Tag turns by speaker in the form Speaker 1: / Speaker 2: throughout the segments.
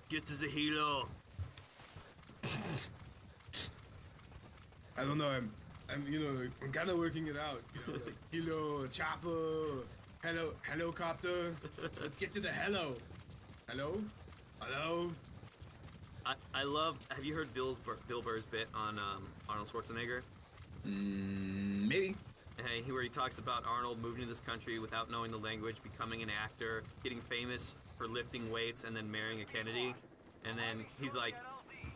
Speaker 1: Gets as a helo.
Speaker 2: I don't know. I'm kind of working it out. Like helo, chopper, helicopter. Let's get to the hello. Hello.
Speaker 1: I love. Have you heard Bill Burr's bit on Arnold Schwarzenegger?
Speaker 2: Maybe.
Speaker 1: Hey, where he talks about Arnold moving to this country without knowing the language, becoming an actor, getting famous for lifting weights, and then marrying a Kennedy. And then he's like,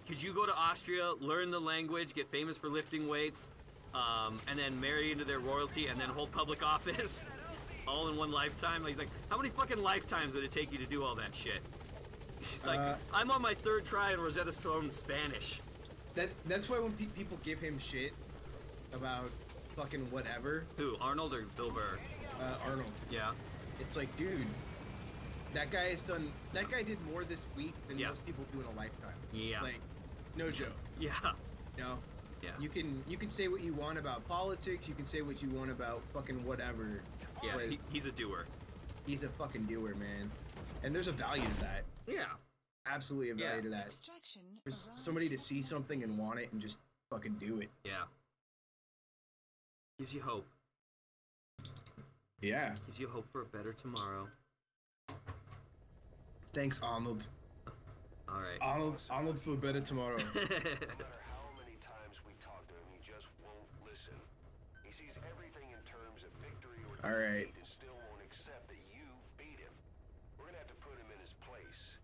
Speaker 1: could you go to Austria, learn the language, get famous for lifting weights, and then marry into their royalty, and then hold public office all in one lifetime? He's like, how many fucking lifetimes would it take you to do all that shit? He's like, I'm on my 3rd try in Rosetta Stone Spanish.
Speaker 2: That's why when people give him shit about fucking whatever.
Speaker 1: Who, Arnold or Bill Burr?
Speaker 2: Arnold.
Speaker 1: Yeah.
Speaker 2: It's like, dude, that guy did more this week than most people do in a lifetime.
Speaker 1: Yeah.
Speaker 2: Like, no joke.
Speaker 1: Yeah.
Speaker 2: You know?
Speaker 1: Yeah.
Speaker 2: You can say what you want about politics, you can say what you want about fucking whatever.
Speaker 1: Yeah, he's a doer.
Speaker 2: He's a fucking doer, man. And there's a value to that.
Speaker 1: Yeah.
Speaker 2: Absolutely a value to that. For somebody to see something and want it and just fucking do it.
Speaker 1: Yeah. Gives you hope.
Speaker 2: Yeah.
Speaker 1: Gives you hope for a better tomorrow.
Speaker 2: Thanks, Arnold.
Speaker 1: All right.
Speaker 2: Arnold for a better tomorrow.
Speaker 3: No matter how many times we talk to him, he just won't listen. He sees everything in terms of victory or defeat and still won't accept that you beat him. We're gonna have to put him in his place.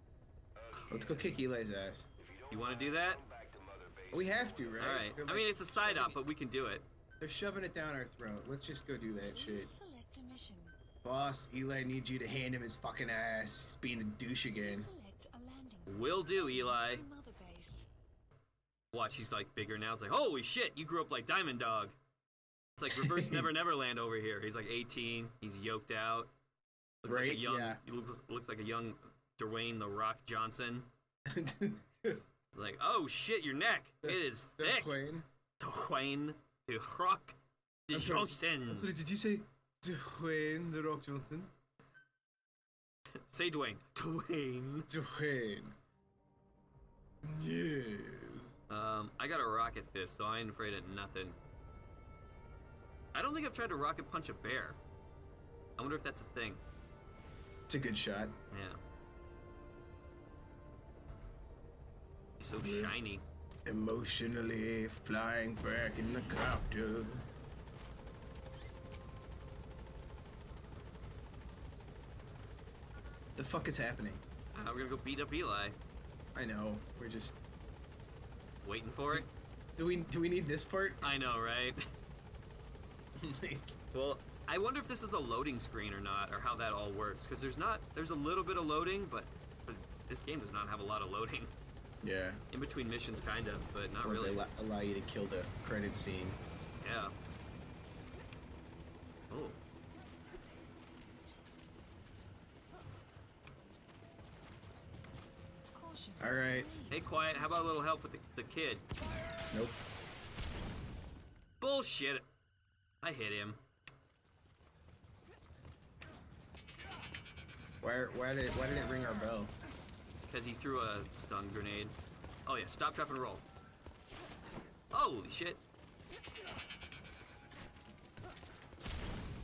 Speaker 2: Let's go kick Eli's ass.
Speaker 1: You want to do that?
Speaker 2: We have to, right?
Speaker 1: All right. I mean, it's a side op, but we can do it.
Speaker 2: They're shoving it down our throat. Let's just go do that shit. Boss, Eli needs you to hand him his fucking ass. He's being a douche again.
Speaker 1: Will do, Eli. Watch, he's like bigger now. It's like, holy shit, you grew up like Diamond Dog. It's like reverse Never Neverland over here. He's like 18. He's yoked out. Looks like a young.
Speaker 2: Yeah.
Speaker 1: He looks like a young Dwayne The Rock Johnson. Like, oh shit, your neck. It is thick. Dwayne The Rock Johnson.
Speaker 2: I'm sorry, did you say Dwayne The Rock Johnson?
Speaker 1: Say Dwayne. Dwayne.
Speaker 2: Yes.
Speaker 1: I got a rocket fist, so I ain't afraid of nothing. I don't think I've tried to rocket punch a bear. I wonder if that's a thing.
Speaker 2: It's a good shot.
Speaker 1: Yeah. He's so shiny.
Speaker 2: Emotionally flying back in the copter. The fuck is happening?
Speaker 1: We're gonna go beat up Eli.
Speaker 2: I know. We're just
Speaker 1: waiting for it.
Speaker 2: Do we need this part?
Speaker 1: I know, right?
Speaker 2: Like,
Speaker 1: well, I wonder if this is a loading screen or not, or how that all works. Because there's a little bit of loading, but this game does not have a lot of loading.
Speaker 2: Yeah.
Speaker 1: In between missions, kind of, but not
Speaker 2: or
Speaker 1: really.
Speaker 2: They allow you to kill the credit scene.
Speaker 1: Yeah. Oh.
Speaker 2: All right.
Speaker 1: Hey, quiet. How about a little help with the kid?
Speaker 2: Nope.
Speaker 1: Bullshit. I hit him.
Speaker 2: Why did it ring our bell?
Speaker 1: Because he threw a stun grenade. Oh yeah, stop, drop, and roll. Holy shit.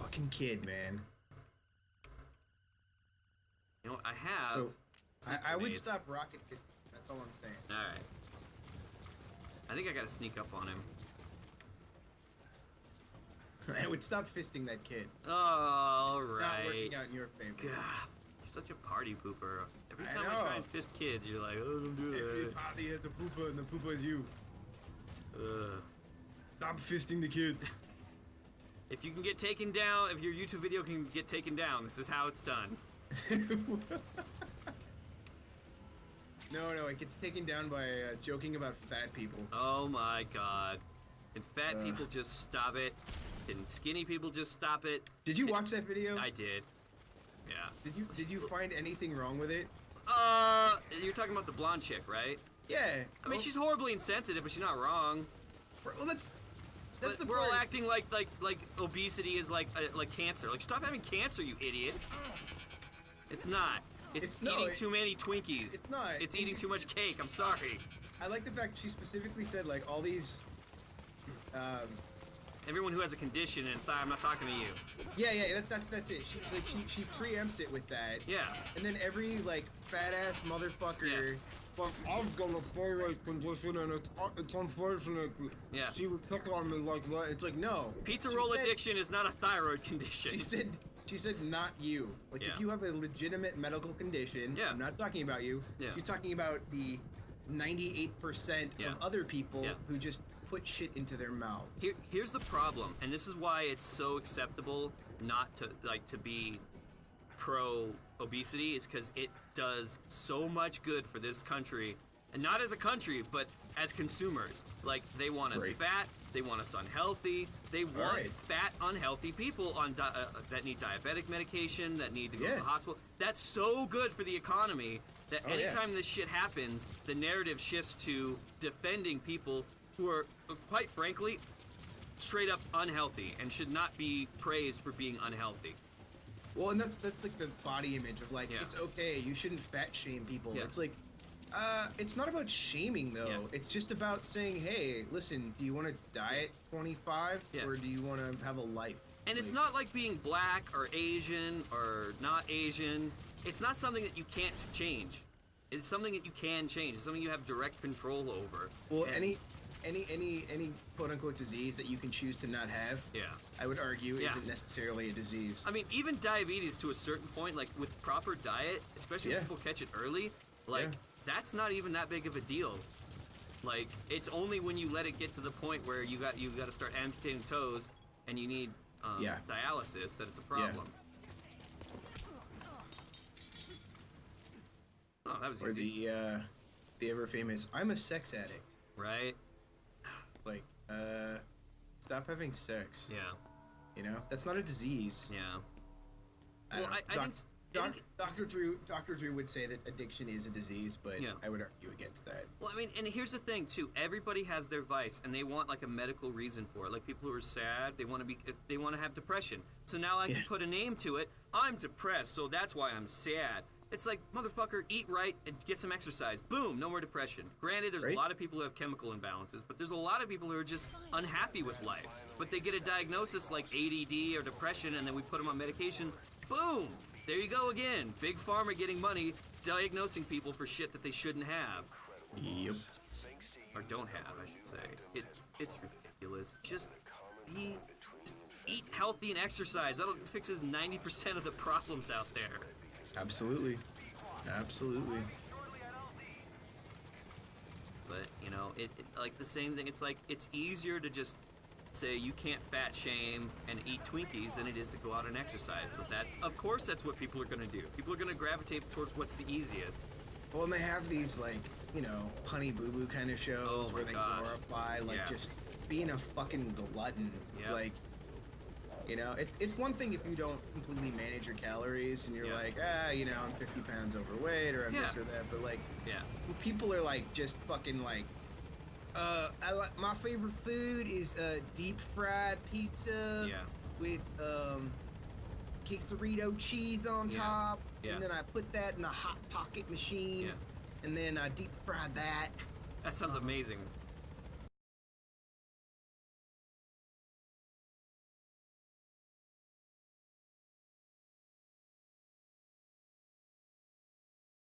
Speaker 2: Fucking kid, man.
Speaker 1: You know what, I have...
Speaker 2: So, I would stop rocket fisting. That's all I'm saying.
Speaker 1: Alright. I think I gotta sneak up on him.
Speaker 2: I would stop fisting that kid.
Speaker 1: Alright.
Speaker 2: It's not working out in your favor.
Speaker 1: God, you're such a party pooper. Every time
Speaker 2: I
Speaker 1: I try and fist kids, you're like, oh, don't do that.
Speaker 2: Every party has a pooper, and the pooper is you.
Speaker 1: Ugh.
Speaker 2: Stop fisting the kids.
Speaker 1: If you can get taken down, if your YouTube video can get taken down, this is how it's done.
Speaker 2: No, it gets taken down by joking about fat people.
Speaker 1: Oh my god. Can fat people just stop it? Can skinny people just stop it?
Speaker 2: Did you watch that video?
Speaker 1: I did. Yeah.
Speaker 2: Did you find anything wrong with it?
Speaker 1: You're talking about the blonde chick, right?
Speaker 2: Yeah.
Speaker 1: I mean, she's horribly insensitive, but she's not wrong.
Speaker 2: Well, that's the
Speaker 1: we're
Speaker 2: part.
Speaker 1: all acting like obesity is like cancer. Like, stop having cancer, you idiots. It's not. It's
Speaker 2: no,
Speaker 1: eating too many Twinkies.
Speaker 2: It's not.
Speaker 1: It's eating too much cake. I'm sorry.
Speaker 2: I like the fact she specifically said like all these.
Speaker 1: Everyone who has a condition, and I'm not talking to you.
Speaker 2: Yeah, that's it. She's like she preempts it with that.
Speaker 1: Yeah.
Speaker 2: And then every like fat ass motherfucker.
Speaker 1: Yeah.
Speaker 2: Like, I've got a thyroid condition and it's unfortunate.
Speaker 1: Yeah.
Speaker 2: She would pick on me like that. It's like no.
Speaker 1: Pizza
Speaker 2: She
Speaker 1: roll
Speaker 2: said-
Speaker 1: addiction is not a thyroid condition.
Speaker 2: She said not you. Like
Speaker 1: Yeah.
Speaker 2: if you have a legitimate medical condition,
Speaker 1: Yeah.
Speaker 2: I'm not talking about you.
Speaker 1: Yeah.
Speaker 2: She's talking about the 98%
Speaker 1: Yeah.
Speaker 2: of other people
Speaker 1: Yeah.
Speaker 2: who just put shit into their mouths.
Speaker 1: Here's the problem, and this is why it's so acceptable not to be pro obesity, is because it does so much good for this country, and not as a country, but as consumers. Like they want us
Speaker 2: Right.
Speaker 1: fat, they want us unhealthy, they want
Speaker 2: right.
Speaker 1: fat, unhealthy people on that need diabetic medication, that need to go to
Speaker 2: Yeah.
Speaker 1: the hospital. That's so good for the economy that
Speaker 2: Oh, yeah.
Speaker 1: anytime this shit happens, the narrative shifts to defending people who are, quite frankly, straight up unhealthy and should not be praised for being unhealthy.
Speaker 2: Well, and that's like the body image of like
Speaker 1: Yeah.
Speaker 2: it's okay, you shouldn't fat shame people.
Speaker 1: Yeah.
Speaker 2: It's like it's not about shaming though.
Speaker 1: Yeah.
Speaker 2: It's just about saying, hey, listen, do you want to die at 25
Speaker 1: Yeah.
Speaker 2: or do you want to have a life?
Speaker 1: And it's
Speaker 2: Like,
Speaker 1: not like being black or Asian or not Asian. It's not something that you can't change. It's something that you can change. It's something you have direct control over.
Speaker 2: well,
Speaker 1: And-
Speaker 2: any quote unquote disease that you can choose to not have.
Speaker 1: Yeah.
Speaker 2: I would argue
Speaker 1: Yeah.
Speaker 2: isn't necessarily a disease.
Speaker 1: I mean, even diabetes to a certain point, like with proper diet, especially
Speaker 2: Yeah.
Speaker 1: when people catch it early, like
Speaker 2: Yeah.
Speaker 1: that's not even that big of a deal. Like it's only when you let it get to the point where you got to start amputating toes and you need
Speaker 2: Yeah.
Speaker 1: dialysis that it's a problem. Oh, that was
Speaker 2: or
Speaker 1: easy.
Speaker 2: the ever famous I'm a sex addict.
Speaker 1: Right?
Speaker 2: Like, stop having sex.
Speaker 1: Yeah.
Speaker 2: You know? That's not a disease.
Speaker 1: Yeah.
Speaker 2: I
Speaker 1: Well,
Speaker 2: don't know.
Speaker 1: I think
Speaker 2: Dr. Drew would say that addiction is a disease, but
Speaker 1: Yeah.
Speaker 2: I would argue against that.
Speaker 1: Well, I mean, and here's the thing too. Everybody has their vice, and they want like a medical reason for it. Like people who are sad, they want to have depression. So now I can
Speaker 2: Yeah.
Speaker 1: put a name to it. I'm depressed, so that's why I'm sad. It's like, motherfucker, eat right and get some exercise. Boom, no more depression. Granted, there's
Speaker 2: Right.
Speaker 1: a lot of people who have chemical imbalances, but there's a lot of people who are just unhappy with life. But they get a diagnosis like ADD or depression, and then we put them on medication. Boom, there you go again. Big pharma getting money, diagnosing people for shit that they shouldn't have.
Speaker 2: Yep.
Speaker 1: Or don't have, I should say. It's ridiculous. Just eat healthy and exercise. That fixes 90% of the problems out there.
Speaker 2: Absolutely. Absolutely.
Speaker 1: But you know, it like the same thing. It's like it's easier to just say you can't fat shame and eat Twinkies than it is to go out and exercise. So of course that's what people are gonna do. People are gonna gravitate towards what's the easiest.
Speaker 2: Well, and they have these, like, you know, Honey Boo Boo kind of shows
Speaker 1: Oh my
Speaker 2: where they
Speaker 1: gosh.
Speaker 2: glorify, like,
Speaker 1: Yeah.
Speaker 2: just being a fucking glutton.
Speaker 1: Yeah.
Speaker 2: Like, you know, it's one thing if you don't completely manage your calories and you're
Speaker 1: Yeah.
Speaker 2: like, you know, I'm 50 pounds overweight or I'm this
Speaker 1: Yeah.
Speaker 2: or that, but, like,
Speaker 1: Yeah.
Speaker 2: when people are, like, just fucking, like, my favorite food is deep fried pizza
Speaker 1: Yeah.
Speaker 2: with quesarito cheese on
Speaker 1: Yeah.
Speaker 2: top,
Speaker 1: Yeah.
Speaker 2: and then I put that in a hot pocket machine,
Speaker 1: Yeah.
Speaker 2: and then I deep fry that.
Speaker 1: That sounds amazing.